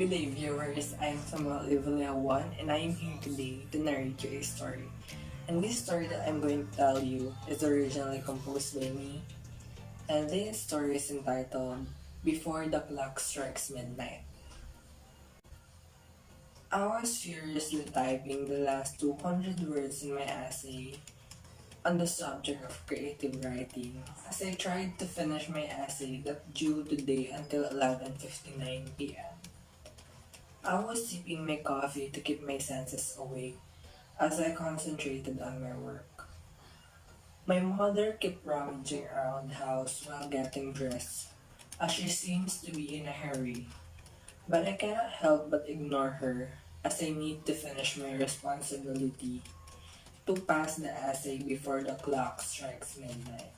Good day, viewers. I'm Samuel Evelia 1 and I am here today to narrate you a story. And this story that I'm going to tell you is originally composed by me. And this story is entitled Before the Clock Strikes Midnight. I was furiously typing the last 200 words in my essay on the subject of creative writing as I tried to finish my essay that due today until 11:59 p.m. I was sipping my coffee to keep my senses awake as I concentrated on my work. My mother kept rummaging around the house while getting dressed, as she seems to be in a hurry. But I cannot help but ignore her as I need to finish my responsibility to pass the essay before the clock strikes midnight.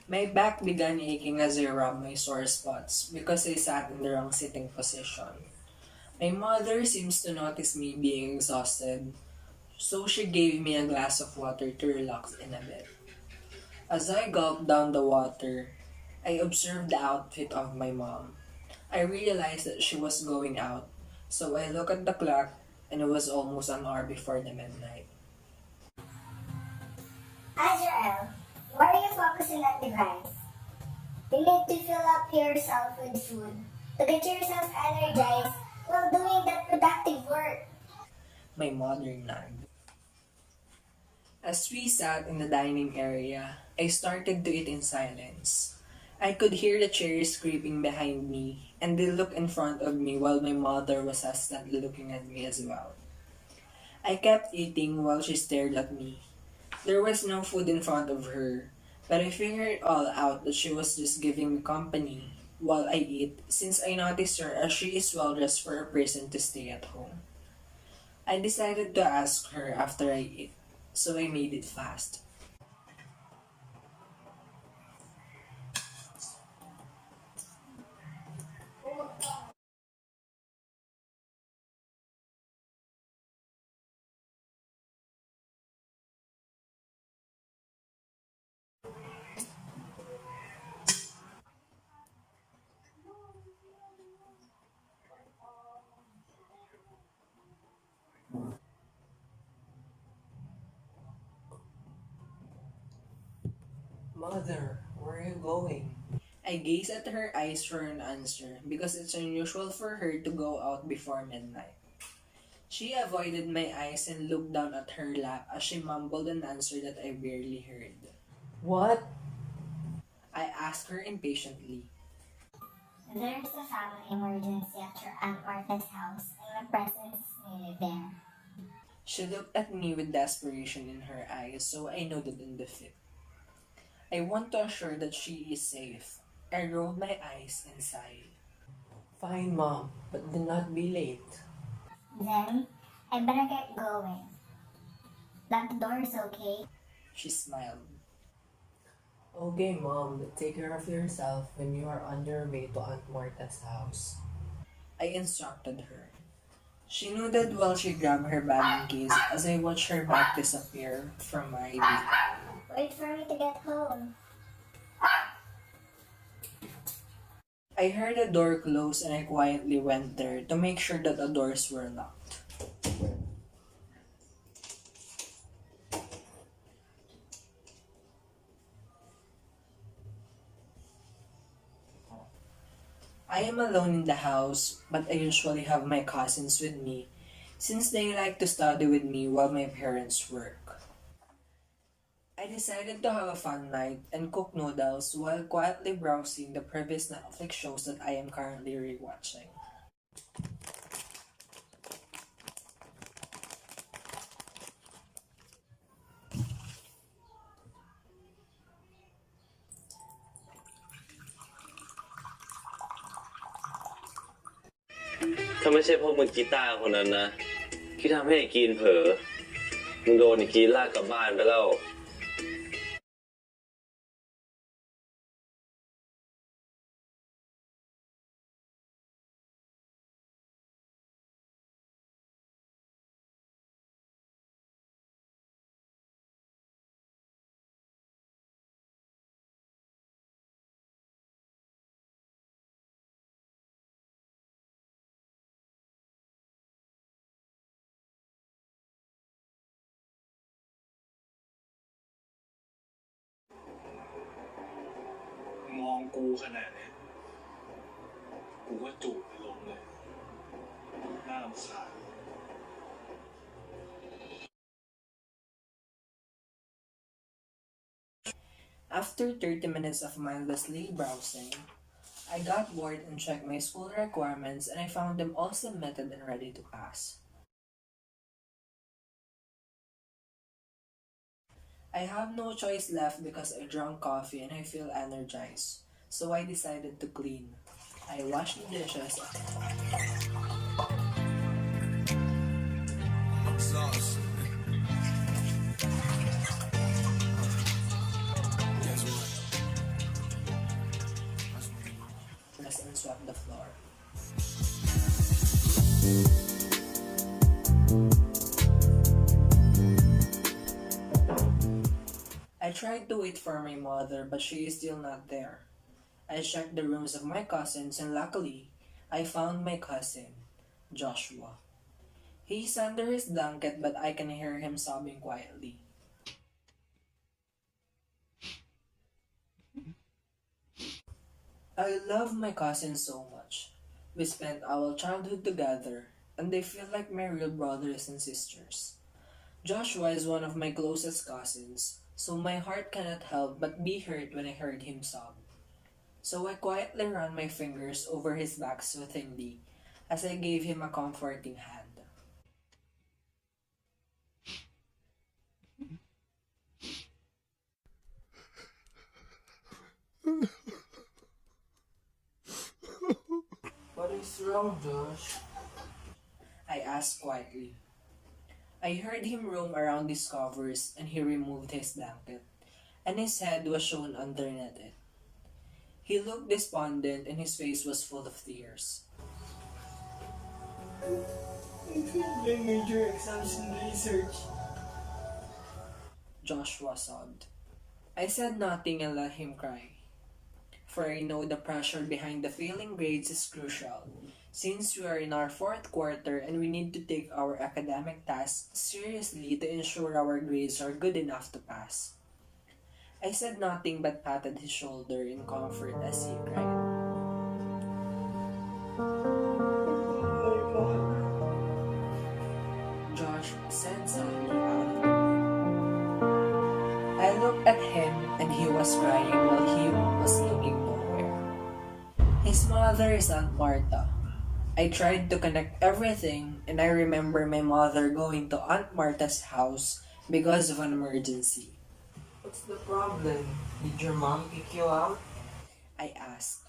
My back began aching as I rubbed my sore spots because I sat in the wrong sitting position. My mother seems to notice me being exhausted, so she gave me a glass of water to relax in a bit. As I gulped down the water, I observed the outfit of my mom. I realized that she was going out, so I looked at the clock and it was almost an hour before the midnight. Azrael, why are you focusing on the device? You need to fill up yourself with food to get yourself energized while doing that productive work. My mother nodded. As we sat in the dining area, I started to eat in silence. I could hear the chairs creeping behind me, and they looked in front of me while my mother was hesitantly looking at me as well. I kept eating while she stared at me. There was no food in front of her, but I figured all out that she was just giving me company while I eat since I noticed her as she is well dressed for a person to stay at home. I decided to ask her after I ate, so I made it fast. Mother, where are you going? I gazed at her eyes for an answer because it's unusual for her to go out before midnight. She avoided my eyes and looked down at her lap as she mumbled an answer that I barely heard. What? I asked her impatiently. There's a family emergency at your Aunt Martha's house and my presence is needed there. She looked at me with desperation in her eyes, so I nodded in defeat. I want to assure that she is safe. I rolled my eyes and sighed. Fine, Mom, but do not be late. Then, I better get going. Lock the doors, okay? She smiled. Okay, Mom, but take care of yourself when you are on your way to Aunt Martha's house. I instructed her. She nodded while she grabbed her bag and keys as I watched her bag disappear from my view. Wait for me to get home. I heard the door close and I quietly went there to make sure that the doors were locked. I am alone in the house, but I usually have my cousins with me since they like to study with me while my parents work. I decided to have a fun night and cook noodles while quietly browsing the previous Netflix shows that I am currently rewatching.ถ้าไม่ใช่พวกมึงกีตาร์คนนั้นนะที่ทำให้ไอ้กีนเผลอมึงโดนไอ้กีนลากกลับบ้านไปแล้ว กูขนาดนี้กูก็จูบไปลงเลยน่ารำคาญ After 30 minutes of mindlessly browsing, I got bored and checked my school requirements and I found them all submitted and ready to pass. I have no choice left because I drank coffee and I feel energized, so I decided to clean. I washed the dishes. And swept the floor. I tried to wait for my mother, but she is still not there. I checked the rooms of my cousins, and luckily, I found my cousin, Joshua. He's under his blanket, but I can hear him sobbing quietly. I love my cousins so much. We spent our childhood together, and they feel like my real brothers and sisters. Joshua is one of my closest cousins, so my heart cannot help but be hurt when I heard him sob. So I quietly ran my fingers over his back soothingly as I gave him a comforting hand. What is wrong, Josh? I asked quietly. I heard him roam around his covers and he removed his blanket, and his head was shown underneath it. He looked despondent and his face was full of tears. I failed my major exams in research, Joshua sobbed. I said nothing and let him cry, for I know the pressure behind the failing grades is crucial, since we are in our fourth quarter and we need to take our academic tasks seriously to ensure our grades are good enough to pass. I said nothing but patted his shoulder in comfort as he cried. My mother, Josh said sadly out of I looked at him and he was crying while he was looking nowhere. His mother is Aunt Martha. I tried to connect everything and I remember my mother going to Aunt Martha's house because of an emergency. What's the problem? Did your mom kick you out? I asked.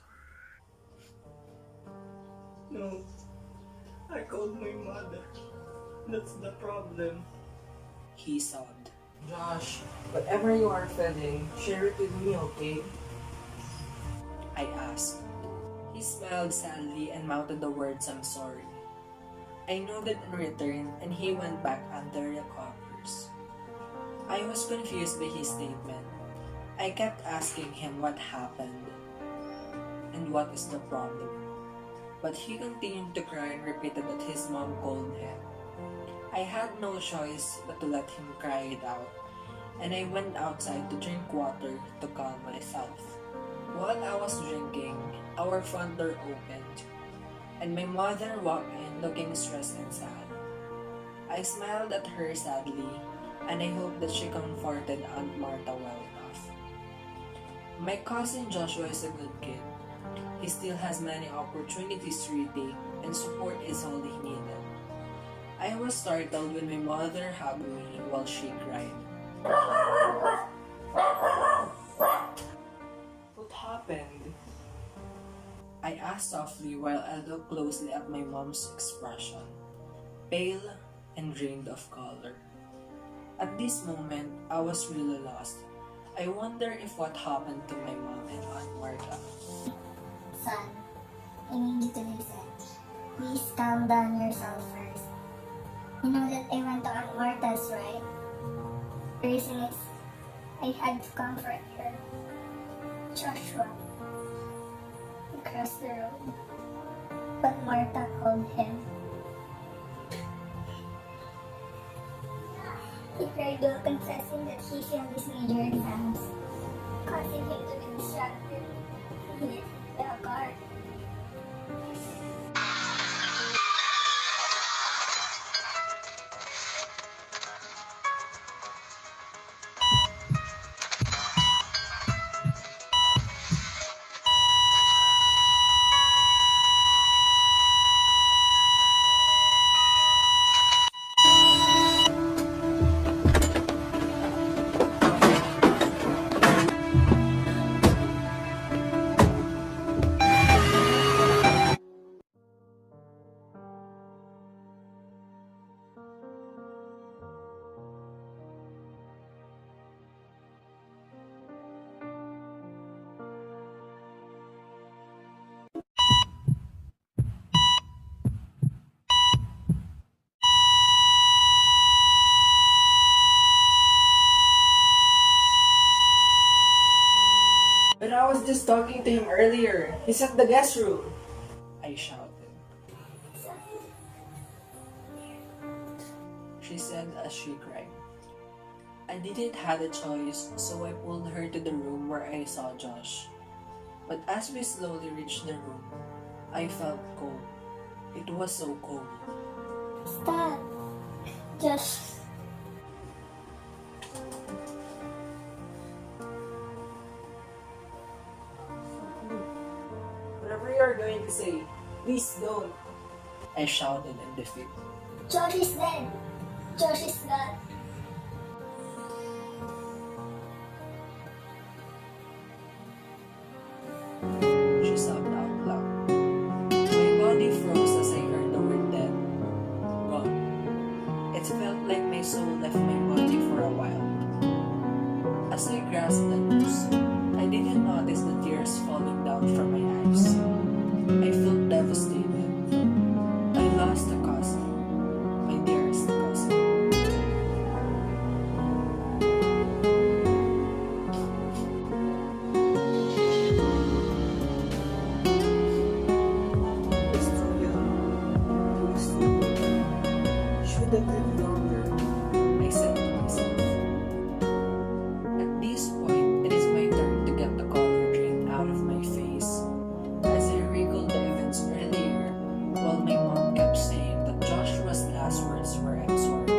No, I called my mother. That's the problem. He sobbed. Josh, whatever you are feeling, share it with me, okay? I asked. He smiled sadly and mouthed the words, I'm sorry. I nodded in return and he went back under the covers. I was confused by his statement. I kept asking him what happened and what is the problem. But he continued to cry and repeated that his mom called him. I had no choice but to let him cry it out, and I went outside to drink water to calm myself. While I was drinking, our front door opened, and my mother walked in looking stressed and sad. I smiled at her sadly, and I hoped that she comforted Aunt Martha well enough. My cousin Joshua is a good kid. He still has many opportunities to retake, and support is all he needed. I was startled when my mother hugged me while she cried. What happened? I asked softly while I looked closely at my mom's expression, pale and drained of color. At this moment, I was really lost. I wonder if what happened to my mom and Aunt Martha. Son, I need you to listen. Please calm down yourself first. You know that I went to Aunt Martha's, right? The reason is, I had to comfort her. Joshua. He crossed the road. But Martha called him. He cried while confessing that he failed his major exams, causing him to be distracted. hit the car. But I was just talking to him earlier. He's at the guest room. I shouted. She said as she cried. I didn't have a choice, so I pulled her to the room where I saw Josh. But as we slowly reached the room, I felt cold. It was so cold. Stop. Just Whatever you are going to say, please don't. I shouted in defeat. Josh is dead. Josh is gone. She sobbed out loud. My body froze as I heard the word dead. Gone. It felt like my soul left my body for a while. As I grasped the news, I didn't notice the tears falling down from my eyes. I felt devastated. I lost a cousin, my dearest cousin. He was too young. He was too old. Should have lived longer, I said to myself. At this point, it is my turn to get the color drained out of my face. As I recalled the events earlier, while my mom kept saying that Joshua's last words were "I'm sorry,"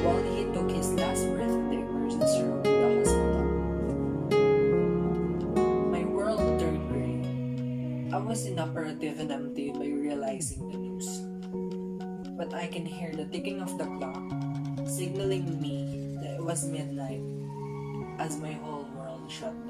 while he took his last breath in the emergency room in the hospital. My world turned gray. I was inoperative and empty by realizing the news. But I can hear the ticking of the clock, signaling me that it was midnight as my whole world shut down.